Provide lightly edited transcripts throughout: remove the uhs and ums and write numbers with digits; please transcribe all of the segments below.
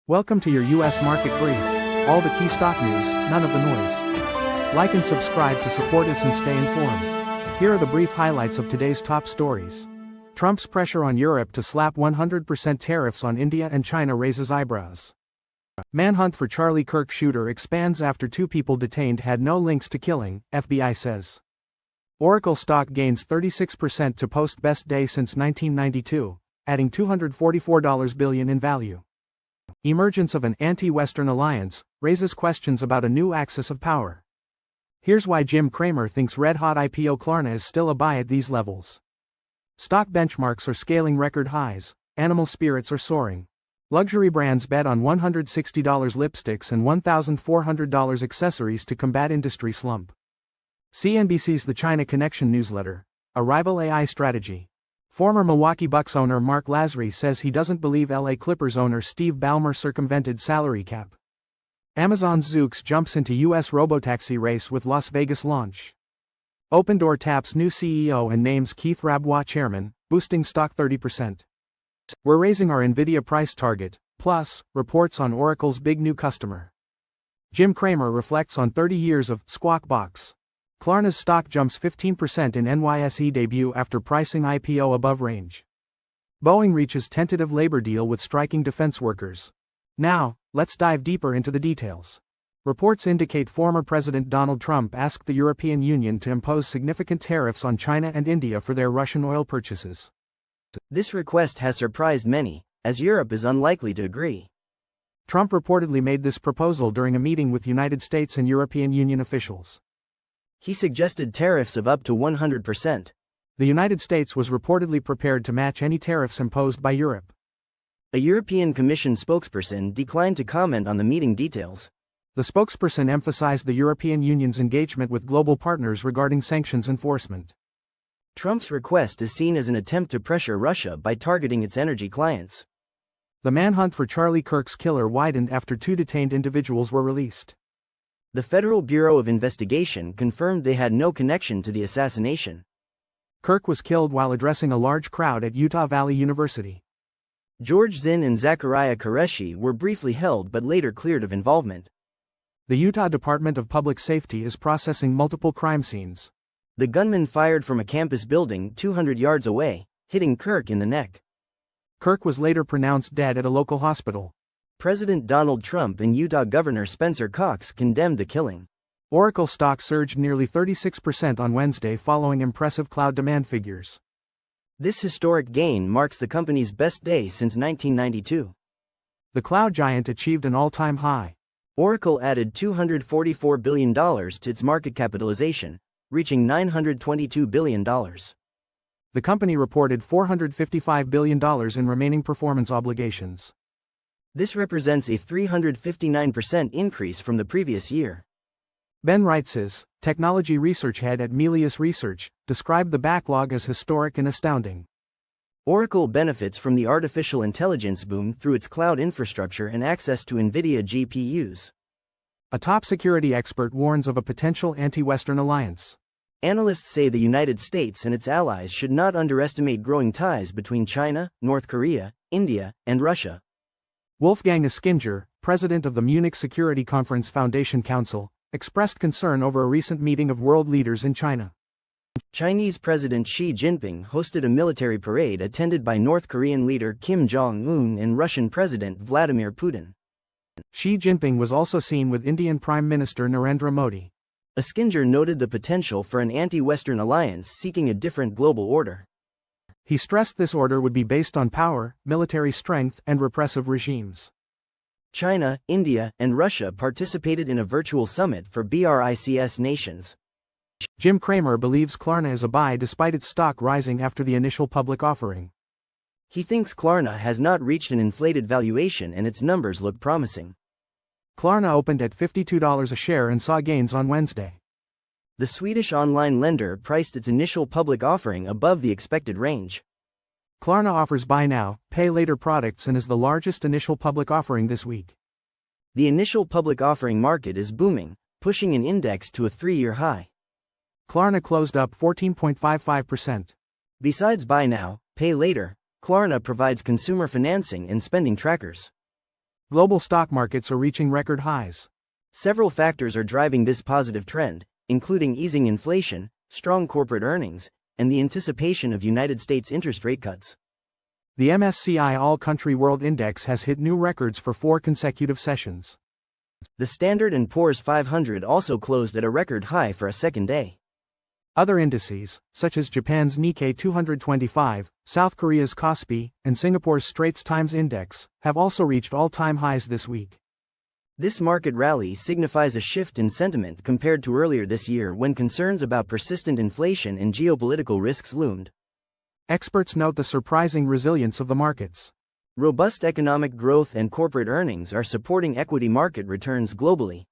Welcome to your U.S. market brief. All the key stock news, none of the noise. Like and subscribe to support us and stay informed. Here are the brief highlights of today's top stories. Trump's pressure on Europe to slap 100% tariffs on India and China raises eyebrows. Manhunt for Charlie Kirk shooter expands after 2 people detained had no links to killing, FBI says. Oracle stock gains 36% to post best day since 1992, adding $244 billion in value. Emergence of an anti-Western alliance raises questions about a new axis of power. Here's why Jim Cramer thinks red-hot IPO Klarna is still a buy at these levels. Stock benchmarks are scaling record highs, animal spirits are soaring. Luxury brands bet on $160 lipsticks and $1,400 accessories to combat industry slump. CNBC's The China Connection newsletter, a rival AI strategy. Former Milwaukee Bucks owner Marc Lasry says he doesn't believe LA Clippers owner Steve Ballmer circumvented salary cap. Amazon's Zoox jumps into U.S. robotaxi race with Las Vegas launch. Opendoor taps new CEO and names Keith Rabois chairman, boosting stock 30%. We're raising our Nvidia price target, plus, reports on Oracle's big new customer. Jim Cramer reflects on 30 years of Squawk Box. Klarna's stock jumps 15% in NYSE debut after pricing IPO above range. Boeing reaches tentative labor deal with striking defense workers. Now, let's dive deeper into the details. Reports indicate former President Donald Trump asked the European Union to impose significant tariffs on China and India for their Russian oil purchases. This request has surprised many, as Europe is unlikely to agree. Trump reportedly made this proposal during a meeting with United States and European Union officials. He suggested tariffs of up to 100%. The United States was reportedly prepared to match any tariffs imposed by Europe. A European Commission spokesperson declined to comment on the meeting details. The spokesperson emphasized the European Union's engagement with global partners regarding sanctions enforcement. Trump's request is seen as an attempt to pressure Russia by targeting its energy clients. The manhunt for Charlie Kirk's killer widened after 2 detained individuals were released. The Federal Bureau of Investigation confirmed they had no connection to the assassination. Kirk was killed while addressing a large crowd at Utah Valley University. George Zinn and Zachariah Qureshi were briefly held but later cleared of involvement. The Utah Department of Public Safety is processing multiple crime scenes. The gunman fired from a campus building 200 yards away, hitting Kirk in the neck. Kirk was later pronounced dead at a local hospital. President Donald Trump and Utah Governor Spencer Cox condemned the killing. Oracle stock surged nearly 36% on Wednesday following impressive cloud demand figures. This historic gain marks the company's best day since 1992. The cloud giant achieved an all-time high. Oracle added $244 billion to its market capitalization, reaching $922 billion. The company reported $455 billion in remaining performance obligations. This represents a 359% increase from the previous year. Ben Reitzes, technology research head at Melius Research, described the backlog as historic and astounding. Oracle benefits from the artificial intelligence boom through its cloud infrastructure and access to NVIDIA GPUs. A top security expert warns of a potential anti-Western alliance. Analysts say the United States and its allies should not underestimate growing ties between China, North Korea, India, and Russia. Wolfgang Ischinger, president of the Munich Security Conference Foundation Council, expressed concern over a recent meeting of world leaders in China. Chinese President Xi Jinping hosted a military parade attended by North Korean leader Kim Jong-un and Russian President Vladimir Putin. Xi Jinping was also seen with Indian Prime Minister Narendra Modi. Ischinger noted the potential for an anti-Western alliance seeking a different global order. He stressed this order would be based on power, military strength, and repressive regimes. China, India, and Russia participated in a virtual summit for BRICS nations. Jim Cramer believes Klarna is a buy despite its stock rising after the initial public offering. He thinks Klarna has not reached an inflated valuation and its numbers look promising. Klarna opened at $52 a share and saw gains on Wednesday. The Swedish online lender priced its initial public offering above the expected range. Klarna offers buy now, pay later products and is the largest initial public offering this week. The initial public offering market is booming, pushing an index to a 3-year high. Klarna closed up 14.55%. Besides buy now, pay later, Klarna provides consumer financing and spending trackers. Global stock markets are reaching record highs. Several factors are driving this positive trend, including easing inflation, strong corporate earnings, and the anticipation of United States interest rate cuts. The MSCI All-Country World Index has hit new records for 4 consecutive sessions. The Standard & Poor's 500 also closed at a record high for a second day. Other indices, such as Japan's Nikkei 225, South Korea's Kospi, and Singapore's Straits Times Index, have also reached all-time highs this week. This market rally signifies a shift in sentiment compared to earlier this year when concerns about persistent inflation and geopolitical risks loomed. Experts note the surprising resilience of the markets. Robust economic growth and corporate earnings are supporting equity market returns globally.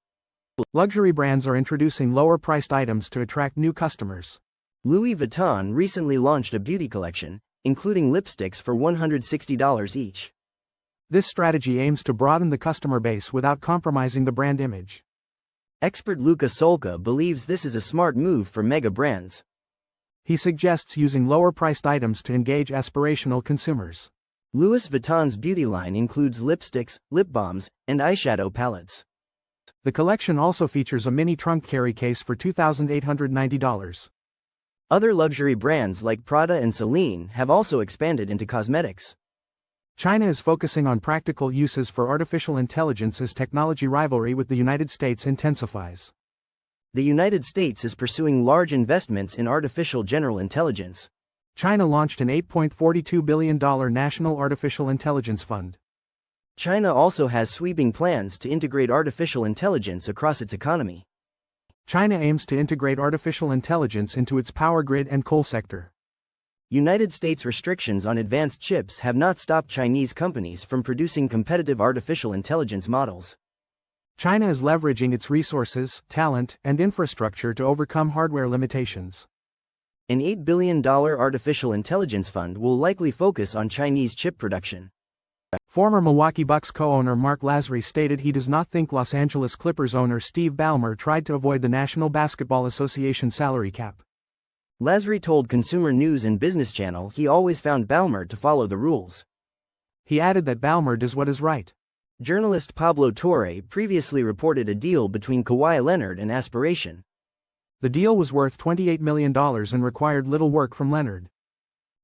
Luxury brands are introducing lower-priced items to attract new customers. Louis Vuitton recently launched a beauty collection, including lipsticks for $160 each. This strategy aims to broaden the customer base without compromising the brand image. Expert Luca Solca believes this is a smart move for mega brands. He suggests using lower-priced items to engage aspirational consumers. Louis Vuitton's beauty line includes lipsticks, lip balms, and eyeshadow palettes. The collection also features a mini trunk carry case for $2,890. Other luxury brands like Prada and Celine have also expanded into cosmetics. China is focusing on practical uses for artificial intelligence as technology rivalry with the United States intensifies. The United States is pursuing large investments in artificial general intelligence. China launched an $8.42 billion National Artificial Intelligence Fund. China also has sweeping plans to integrate artificial intelligence across its economy. China aims to integrate artificial intelligence into its power grid and coal sector. United States restrictions on advanced chips have not stopped Chinese companies from producing competitive artificial intelligence models. China is leveraging its resources, talent, and infrastructure to overcome hardware limitations. An $8 billion artificial intelligence fund will likely focus on Chinese chip production. Former Milwaukee Bucks co-owner Marc Lasry stated he does not think Los Angeles Clippers owner Steve Ballmer tried to avoid the National Basketball Association salary cap. Lasry told Consumer News and Business Channel he always found Ballmer to follow the rules. He added that Ballmer does what is right. Journalist Pablo Torre previously reported a deal between Kawhi Leonard and Aspiration. The deal was worth $28 million and required little work from Leonard.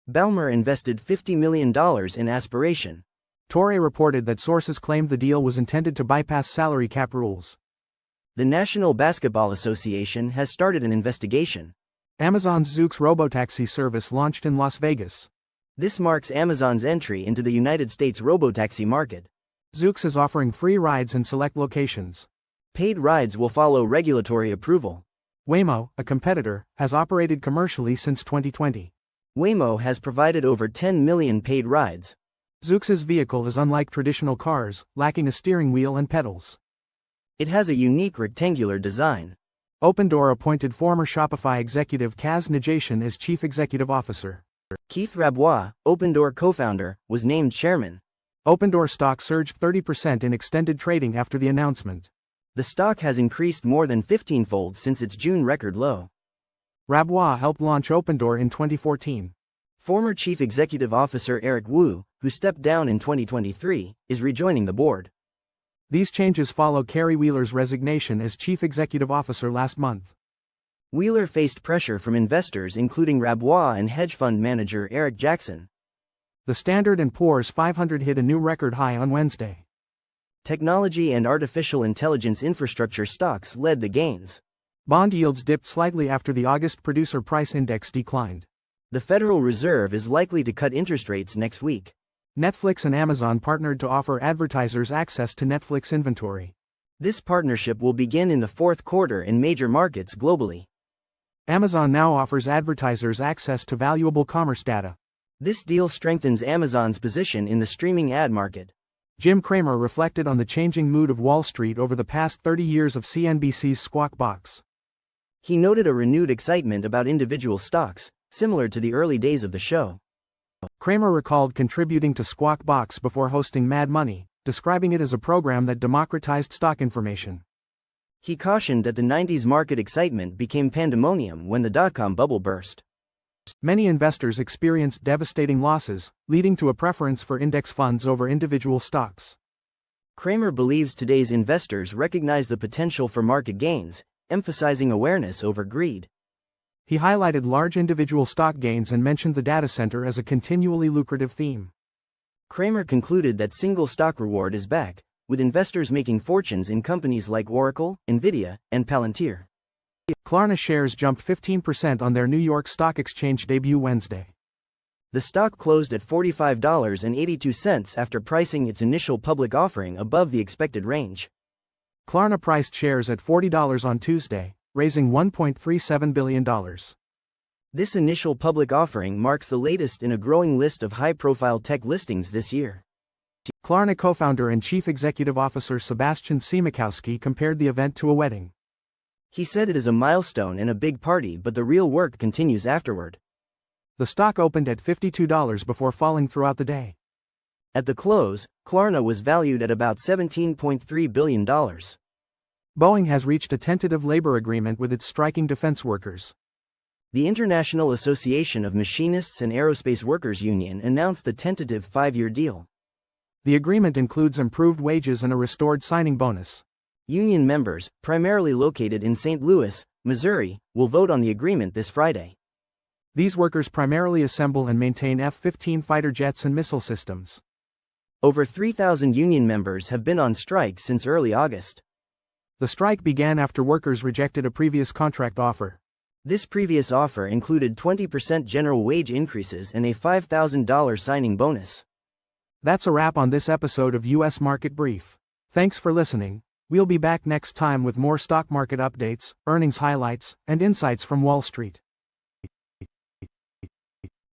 Ballmer invested $50 million in Aspiration. Torre reported that sources claimed the deal was intended to bypass salary cap rules. The National Basketball Association has started an investigation. Amazon's Zoox robotaxi service launched in Las Vegas. This marks Amazon's entry into the United States robotaxi market. Zoox is offering free rides in select locations. Paid rides will follow regulatory approval. Waymo, a competitor, has operated commercially since 2020. Waymo has provided over 10 million paid rides. Zoox's vehicle is unlike traditional cars, lacking a steering wheel and pedals. It has a unique rectangular design. Opendoor appointed former Shopify executive Kaz Najatian as chief executive officer. Keith Rabois, Opendoor co-founder, was named chairman. Opendoor stock surged 30% in extended trading after the announcement. The stock has increased more than 15-fold since its June record low. Rabois helped launch Opendoor in 2014. Former Chief Executive Officer Eric Wu, who stepped down in 2023, is rejoining the board. These changes follow Carrie Wheeler's resignation as Chief Executive Officer last month. Wheeler faced pressure from investors including Rabois and hedge fund manager Eric Jackson. The Standard & Poor's 500 hit a new record high on Wednesday. Technology and artificial intelligence infrastructure stocks led the gains. Bond yields dipped slightly after the August Producer Price Index declined. The Federal Reserve is likely to cut interest rates next week. Netflix and Amazon partnered to offer advertisers access to Netflix inventory. This partnership will begin in the fourth quarter in major markets globally. Amazon now offers advertisers access to valuable commerce data. This deal strengthens Amazon's position in the streaming ad market. Jim Cramer reflected on the changing mood of Wall Street over the past 30 years of CNBC's Squawk Box. He noted a renewed excitement about individual stocks, similar to the early days of the show. Cramer recalled contributing to Squawk Box before hosting Mad Money, describing it as a program that democratized stock information. He cautioned that the 90s market excitement became pandemonium when the dot-com bubble burst. Many investors experienced devastating losses, leading to a preference for index funds over individual stocks. Cramer believes today's investors recognize the potential for market gains, emphasizing awareness over greed. He highlighted large individual stock gains and mentioned the data center as a continually lucrative theme. Cramer concluded that single stock reward is back, with investors making fortunes in companies like Oracle, Nvidia, and Palantir. Klarna shares jumped 15% on their New York Stock Exchange debut Wednesday. The stock closed at $45.82 after pricing its initial public offering above the expected range. Klarna priced shares at $40 on Tuesday, raising $1.37 billion. This initial public offering marks the latest in a growing list of high-profile tech listings this year. Klarna co-founder and chief executive officer Sebastian Siemiatkowski compared the event to a wedding. He said it is a milestone and a big party, but the real work continues afterward. The stock opened at $52 before falling throughout the day. At the close, Klarna was valued at about $17.3 billion. Boeing has reached a tentative labor agreement with its striking defense workers. The International Association of Machinists and Aerospace Workers Union announced the tentative 5-year deal. The agreement includes improved wages and a restored signing bonus. Union members, primarily located in St. Louis, Missouri, will vote on the agreement this Friday. These workers primarily assemble and maintain F-15 fighter jets and missile systems. Over 3,000 union members have been on strike since early August. The strike began after workers rejected a previous contract offer. This previous offer included 20% general wage increases and a $5,000 signing bonus. That's a wrap on this episode of U.S. Market Brief. Thanks for listening. We'll be back next time with more stock market updates, earnings highlights, and insights from Wall Street.